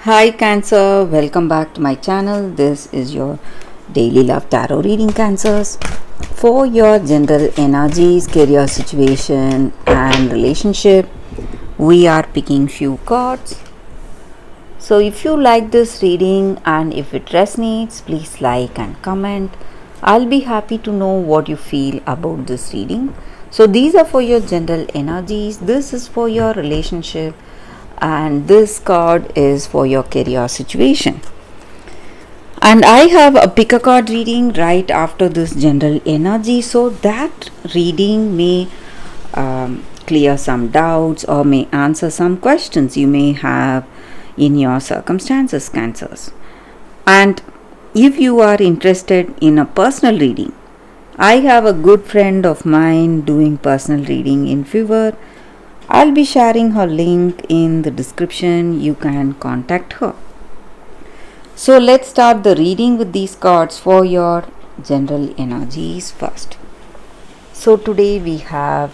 Hi Cancer, welcome back to my channel. This is your daily love tarot reading, Cancers. For your general energies, career situation and relationship, we are picking few cards. So if you like this reading and if it resonates, please like and comment. I'll be happy to know what you feel about this reading. So these are for your general energies. This is for your relationship and this card is for your career situation. And I have a pick a card reading right after this general energy, so that reading may clear some doubts or may answer some questions you may have in your circumstances, Cancers. And if you are interested in a personal reading, I have a good friend of mine doing personal reading in Fever. I'll be sharing her link in the description. You can contact her. So let's start the reading with these cards for your general energies first. So today we have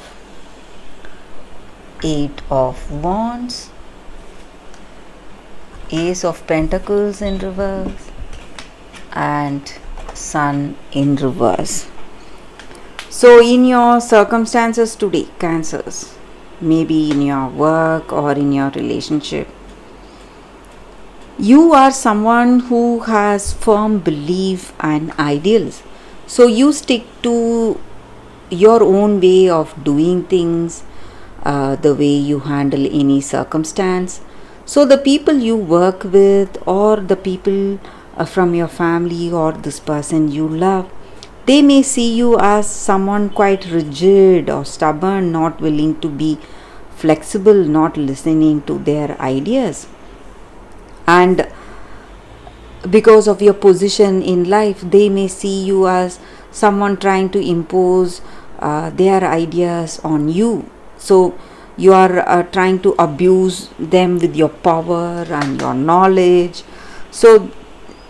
8 of Wands, Ace of Pentacles in reverse and Sun in reverse. So in your circumstances today, Cancers, maybe in your work or in your relationship, you are someone who has firm belief and ideals. So you stick to your own way of doing things, the way you handle any circumstance. So the people you work with or the people from your family or this person you love, they may see you as someone quite rigid or stubborn, not willing to be flexible, not listening to their ideas. And because of your position in life, they may see you as someone trying to impose their ideas on you. So you are trying to abuse them with your power and your knowledge. So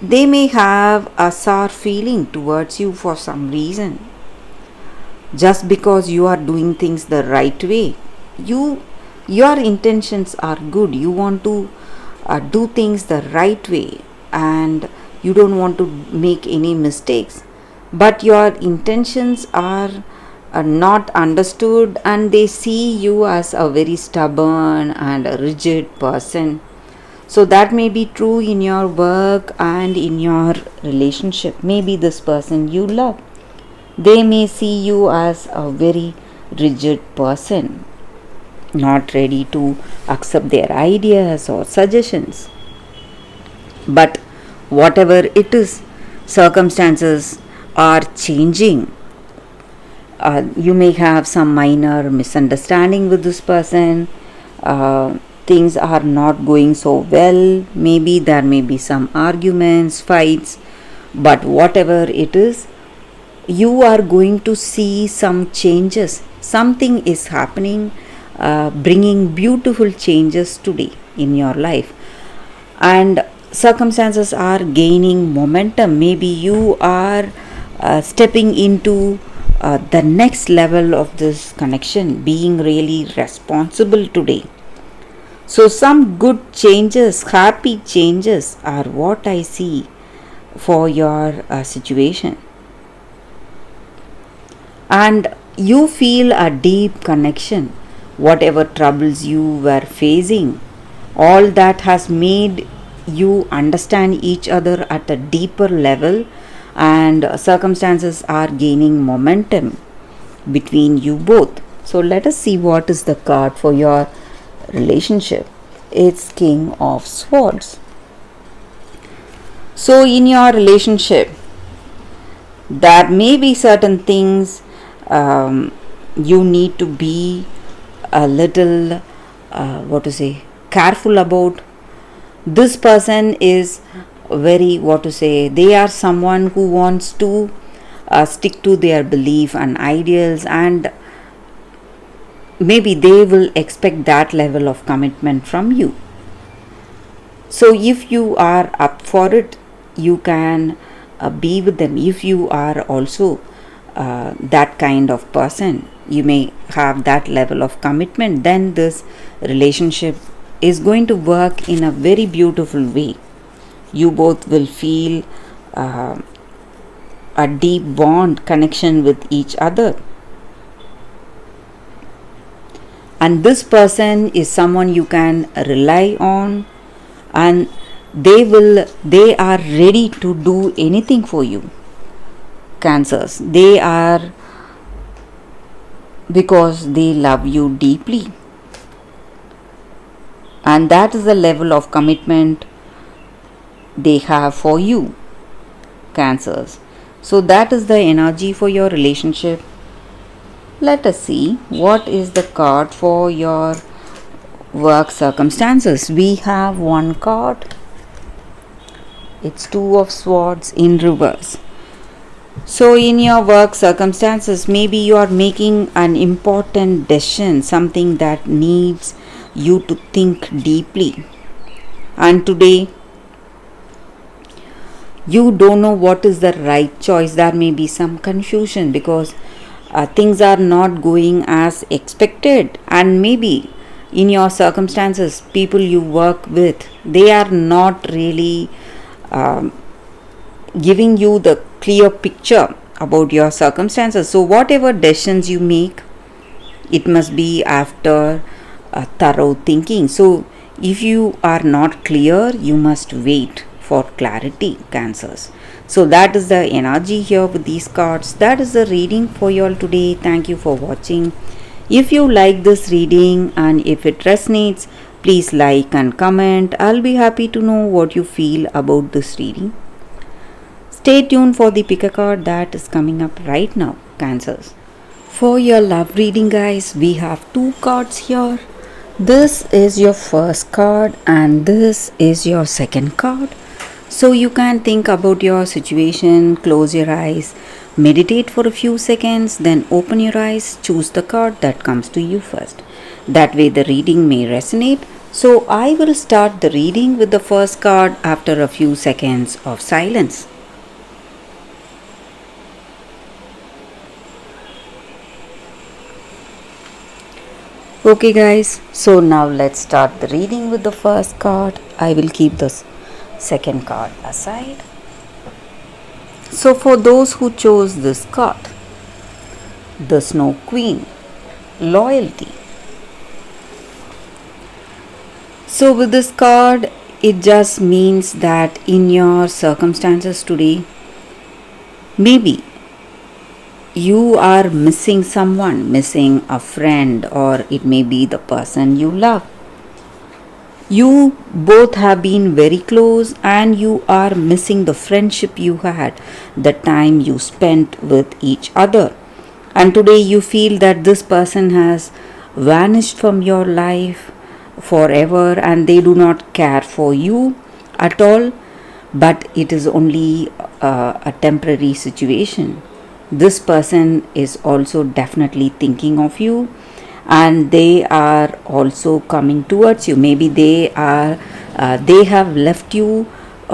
they may have a sour feeling towards you for some reason. Just because you are doing things the right way, your intentions are good. You want to do things the right way and you don't want to make any mistakes, but your intentions are not understood and they see you as a very stubborn and a rigid person. So that may be true in your work and in your relationship. Maybe this person you love, they may see you as a very rigid person, not ready to accept their ideas or suggestions. But whatever it is, circumstances are changing. You may have some minor misunderstanding with this person. Things are not going so well. Maybe there may be some arguments, fights, but whatever it is, you are going to see some changes. Something is happening, bringing beautiful changes today in your life. And circumstances are gaining momentum. Maybe you are stepping into the next level of this connection, being really responsible today. So some good changes, happy changes are what I see for your situation. And you feel a deep connection. Whatever troubles you were facing, all that has made you understand each other at a deeper level, and circumstances are gaining momentum between you both. So let us see what is the card for your relationship. It's King of Swords. So in your relationship, there may be certain things you need to be a little careful about. This person is very they are someone who wants to stick to their belief and ideals, and maybe they will expect that level of commitment from you. So if you are up for it, you can be with them. If you are also that kind of person, you may have that level of commitment, then this relationship is going to work in a very beautiful way. You both will feel uh, a deep bond connection with each other. And this person is someone you can rely on, and they are ready to do anything for you. Cancers, they are, because they love you deeply, and that is the level of commitment they have for you, Cancers. So that is the energy for your relationship. Let us see what is the card for your work circumstances. We have one card. It's Two of Swords in reverse. So in your work circumstances, maybe you are making an important decision, something that needs you to think deeply. And today, you don't know what is the right choice. There may be some confusion because things are not going as expected, and maybe in your circumstances, people you work with, they are not really um, giving you the clear picture about your circumstances. So whatever decisions you make, it must be after thorough thinking. So if you are not clear, you must wait for clarity, Cancers. So that is the energy here with these cards. That is the reading for you all today. Thank you for watching. If you like this reading and if it resonates, please like and comment. I'll be happy to know what you feel about this reading. Stay tuned for the pick a card that is coming up right now, Cancers. For your love reading, guys, we have two cards here. This is your first card and this is your second card. So you can think about your situation, close your eyes, meditate for a few seconds, then open your eyes, choose the card that comes to you first. That way the reading may resonate. So I will start the reading with the first card after a few seconds of silence. Okay guys, so now let's start the reading with the first card. I will keep the second card aside. So for those who chose this card, the Snow Queen, loyalty. So with this card, it just means that in your circumstances today, maybe you are missing someone, missing a friend, or it may be the person you love. You both have been very close and you are missing the friendship you had, the time you spent with each other. And today you feel that this person has vanished from your life forever and they do not care for you at all, but it is only a temporary situation. This person is also definitely thinking of you and they are also coming towards you. Maybe they have left you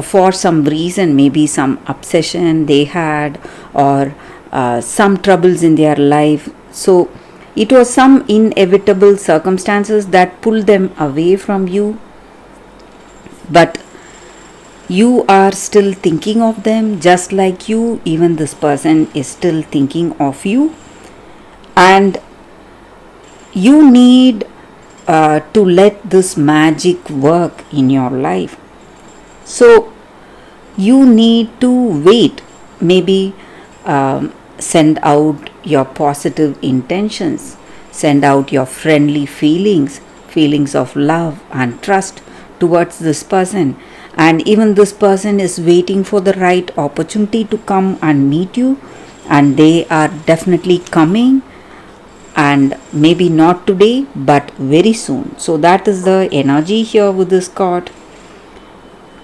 for some reason, maybe some obsession they had or some troubles in their life. So it was some inevitable circumstances that pulled them away from you, but you are still thinking of them just like you. Even this person is still thinking of you, and you need to let this magic work in your life. So you need to wait, maybe send out your positive intentions, send out your friendly feelings of love and trust towards this person. And even this person is waiting for the right opportunity to come and meet you, and they are definitely coming, and maybe not today but very soon. So that is the energy here with this card,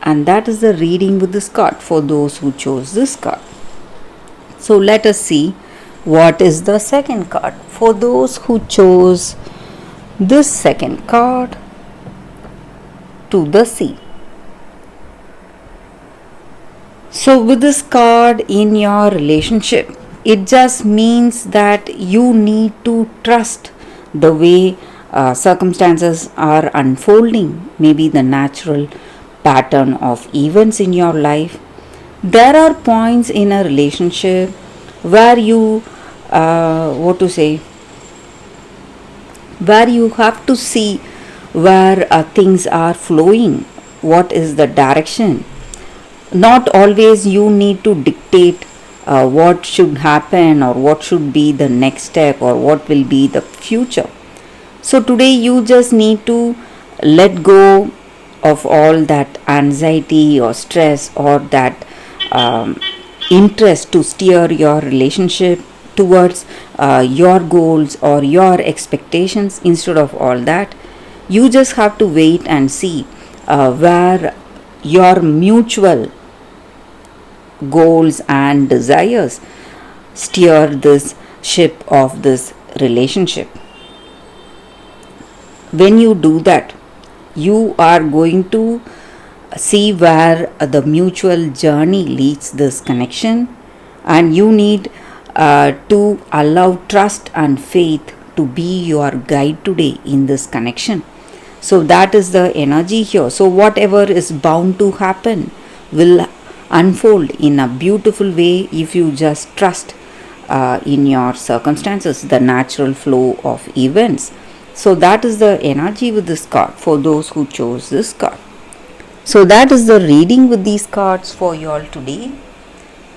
and that is the reading with this card for those who chose this card. So let us see what is the second card for those who chose this second card, To the Sea. So with this card in your relationship, it just means that you need to trust the way circumstances are unfolding, maybe the natural pattern of events in your life. There are points in a relationship where you, what to say, where you have to see where things are flowing, what is the direction. Not always you need to dictate what should happen or what should be the next step or what will be the future. So today you just need to let go of all that anxiety or stress or that interest to steer your relationship towards your goals or your expectations. Instead of all that, you just have to wait and see where your mutual goals and desires steer this ship of this relationship. When you do that, you are going to see where the mutual journey leads this connection, and you need to allow trust and faith to be your guide today in this connection. So that is the energy here. So whatever is bound to happen will unfold in a beautiful way if you just trust in your circumstances, the natural flow of events. So that is the energy with this card for those who chose this card. So that is the reading with these cards for you all today.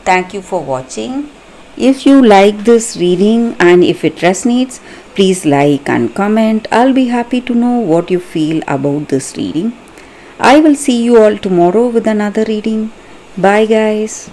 Thank you for watching. If you like this reading and if it resonates, please like and comment. I'll be happy to know what you feel about this reading. I will see you all tomorrow with another reading. Bye guys.